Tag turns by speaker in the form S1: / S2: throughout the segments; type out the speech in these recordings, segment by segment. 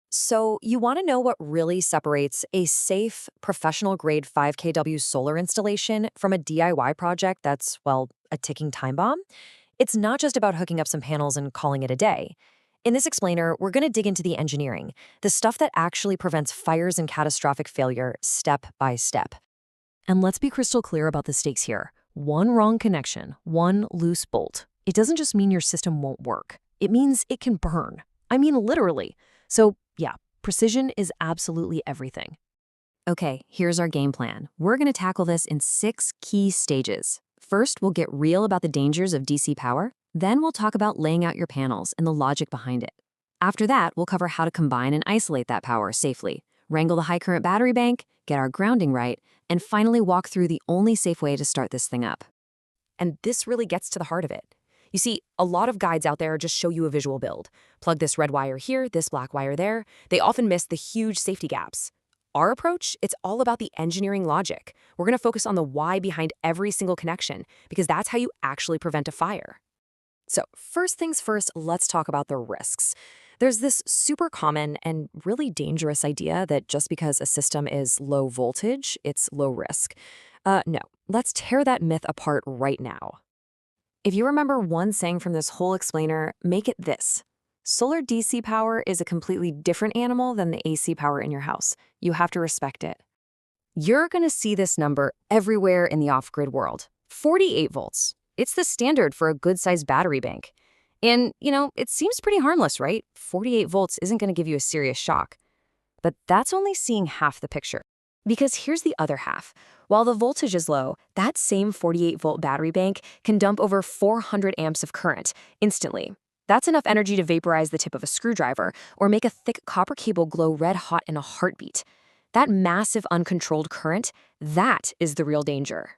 S1: So, you want to know what really separates a safe, professional grade 5 kW solar installation from a DIY project that's, well, a ticking time bomb? It's not just about hooking up some panels and calling it a day. In this explainer, we're going to dig into the engineering, the stuff that actually prevents fires and catastrophic failure step by step. And let's be crystal clear about the stakes here. One wrong connection, one loose bolt. It doesn't just mean your system won't work. It means it can burn. I mean, literally. So, yeah, precision is absolutely everything. Okay, here's our game plan. We're going to tackle this in 6 key stages. First, we'll get real about the dangers of DC power. Then we'll talk about laying out your panels and the logic behind it. After that, we'll cover how to combine and isolate that power safely, wrangle the high current battery bank, get our grounding right, and finally walk through the only safe way to start this thing up. And this really gets to the heart of it. You see, a lot of guides out there just show you a visual build. Plug this red wire here, this black wire there. They often miss the huge safety gaps. Our approach, it's all about the engineering logic. We're going to focus on the why behind every single connection, because that's how you actually prevent a fire. So first things first, let's talk about the risks. There's this super common and really dangerous idea that just because a system is low voltage, it's low risk. No, let's tear that myth apart right now. If you remember one saying from this whole explainer, make it this. Solar DC power is a completely different animal than the AC power in your house. You have to respect it. You're going to see this number everywhere in the off-grid world. 48 volts. It's the standard for a good-sized battery bank. And, it seems pretty harmless, right? 48 volts isn't going to give you a serious shock. But that's only seeing half the picture. Because here's the other half. While the voltage is low, that same 48-volt battery bank can dump over 400 amps of current instantly. That's enough energy to vaporize the tip of a screwdriver or make a thick copper cable glow red hot in a heartbeat. That massive uncontrolled current, that is the real danger.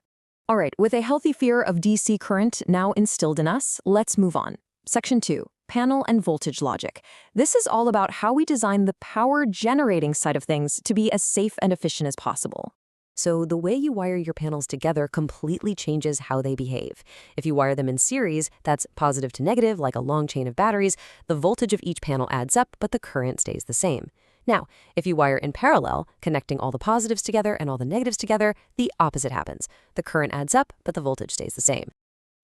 S1: All right, with a healthy fear of DC current now instilled in us, let's move on. Section 2, panel and voltage logic. This is all about how we design the power generating side of things to be as safe and efficient as possible. So the way you wire your panels together completely changes how they behave. If you wire them in series, that's positive to negative, like a long chain of batteries, the voltage of each panel adds up, but the current stays the same. Now, if you wire in parallel, connecting all the positives together and all the negatives together, the opposite happens. The current adds up, but the voltage stays the same.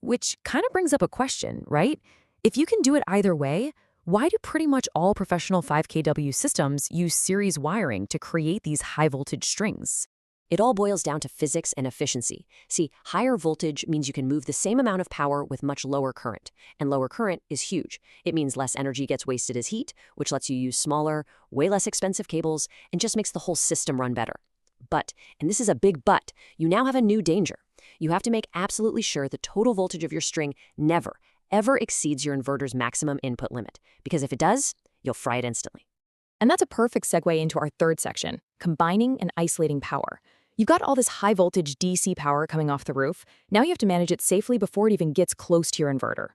S1: Which kind of brings up a question, right? If you can do it either way, why do pretty much all professional 5 kW systems use series wiring to create these high voltage strings? It all boils down to physics and efficiency. See, higher voltage means you can move the same amount of power with much lower current, and lower current is huge. It means less energy gets wasted as heat, which lets you use smaller, way less expensive cables, and just makes the whole system run better. But, and this is a big but, you now have a new danger. You have to make absolutely sure the total voltage of your string never, ever exceeds your inverter's maximum input limit, because if it does, you'll fry it instantly.
S2: And that's a perfect segue into our third section, combining and isolating power. You've got all this high-voltage DC power coming off the roof. Now you have to manage it safely before it even gets close to your inverter.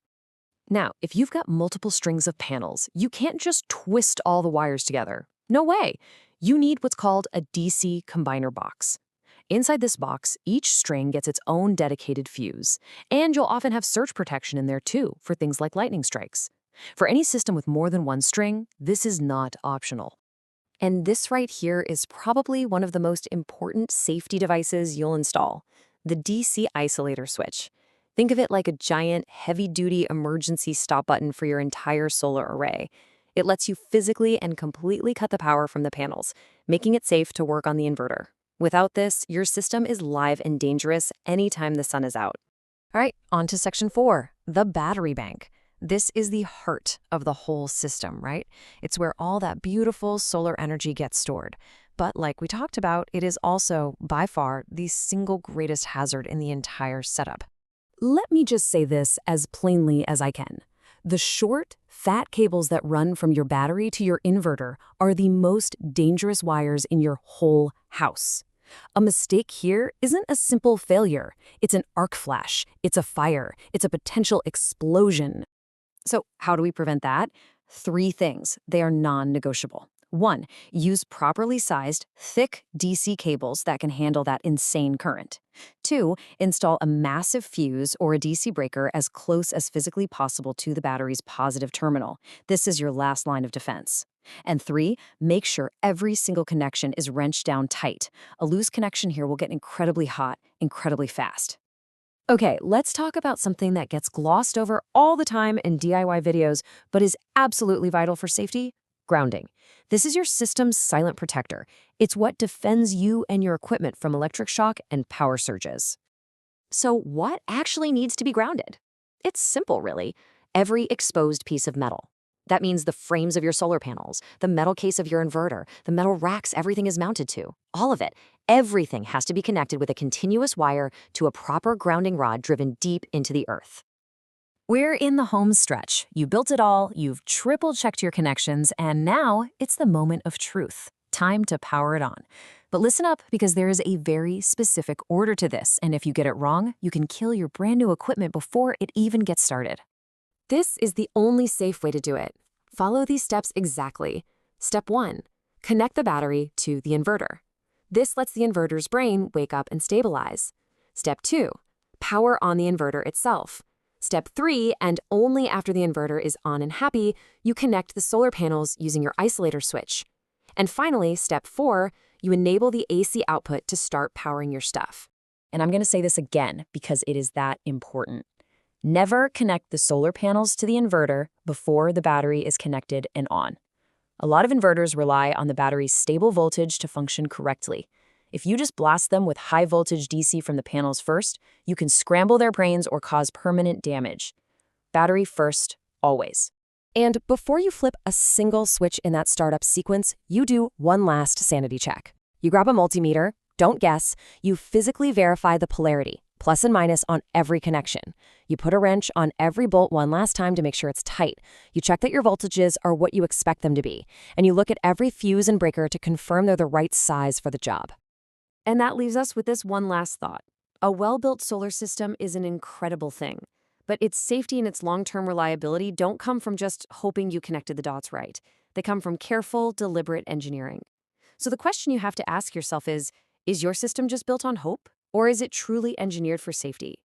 S1: Now, if you've got multiple strings of panels, you can't just twist all the wires together. No way. You need what's called a DC combiner box. Inside this box, each string gets its own dedicated fuse, and you'll often have surge protection in there too for things like lightning strikes. For any system with more than one string, this is not optional. And this right here is probably one of the most important safety devices you'll install, the DC isolator switch. Think of it like a giant, heavy-duty emergency stop button for your entire solar array. It lets you physically and completely cut the power from the panels, making it safe to work on the inverter. Without this, your system is live and dangerous anytime the sun is out. All right, on to section 4, the battery bank. This is the heart of the whole system, right? It's where all that beautiful solar energy gets stored. But like we talked about, it is also, by far, the single greatest hazard in the entire setup. Let me just say this as plainly as I can. The short, fat cables that run from your battery to your inverter are the most dangerous wires in your whole house. A mistake here isn't a simple failure. It's an arc flash. It's a fire. It's a potential explosion. So how do we prevent that? 3 things. They are non-negotiable. 1, use properly sized, thick DC cables that can handle that insane current. 2, install a massive fuse or a DC breaker as close as physically possible to the battery's positive terminal. This is your last line of defense. And 3, make sure every single connection is wrenched down tight. A loose connection here will get incredibly hot, incredibly fast. Okay, let's talk about something that gets glossed over all the time in DIY videos, but is absolutely vital for safety: grounding. This is your system's silent protector. It's what defends you and your equipment from electric shock and power surges. So what actually needs to be grounded? It's simple, really. Every exposed piece of metal. That means the frames of your solar panels, the metal case of your inverter, the metal racks everything is mounted to. All of it. Everything has to be connected with a continuous wire to a proper grounding rod driven deep into the earth. We're in the home stretch. You built it all, you've triple-checked your connections, and now it's the moment of truth. Time to power it on. But listen up, because there is a very specific order to this, and if you get it wrong, you can kill your brand new equipment before it even gets started.
S2: This is the only safe way to do it. Follow these steps exactly. Step 1. Connect the battery to the inverter. This lets the inverter's brain wake up and stabilize. Step 2. Power on the inverter itself. Step 3, and only after the inverter is on and happy, you connect the solar panels using your isolator switch. And finally, Step 4, you enable the AC output to start powering your stuff.
S1: And I'm going to say this again because it is that important. Never connect the solar panels to the inverter before the battery is connected and on. A lot of inverters rely on the battery's stable voltage to function correctly. If you just blast them with high voltage DC from the panels first, you can scramble their brains or cause permanent damage. Battery first, always.
S2: And before you flip a single switch in that startup sequence, you do one last sanity check. You grab a multimeter, don't guess, you physically verify the polarity, plus and minus on every connection. You put a wrench on every bolt one last time to make sure it's tight. You check that your voltages are what you expect them to be. And you look at every fuse and breaker to confirm they're the right size for the job. And that leaves us with this one last thought. A well-built solar system is an incredible thing, but its safety and its long-term reliability don't come from just hoping you connected the dots right. They come from careful, deliberate engineering. So the question you have to ask yourself is your system just built on hope? Or is it truly engineered for safety?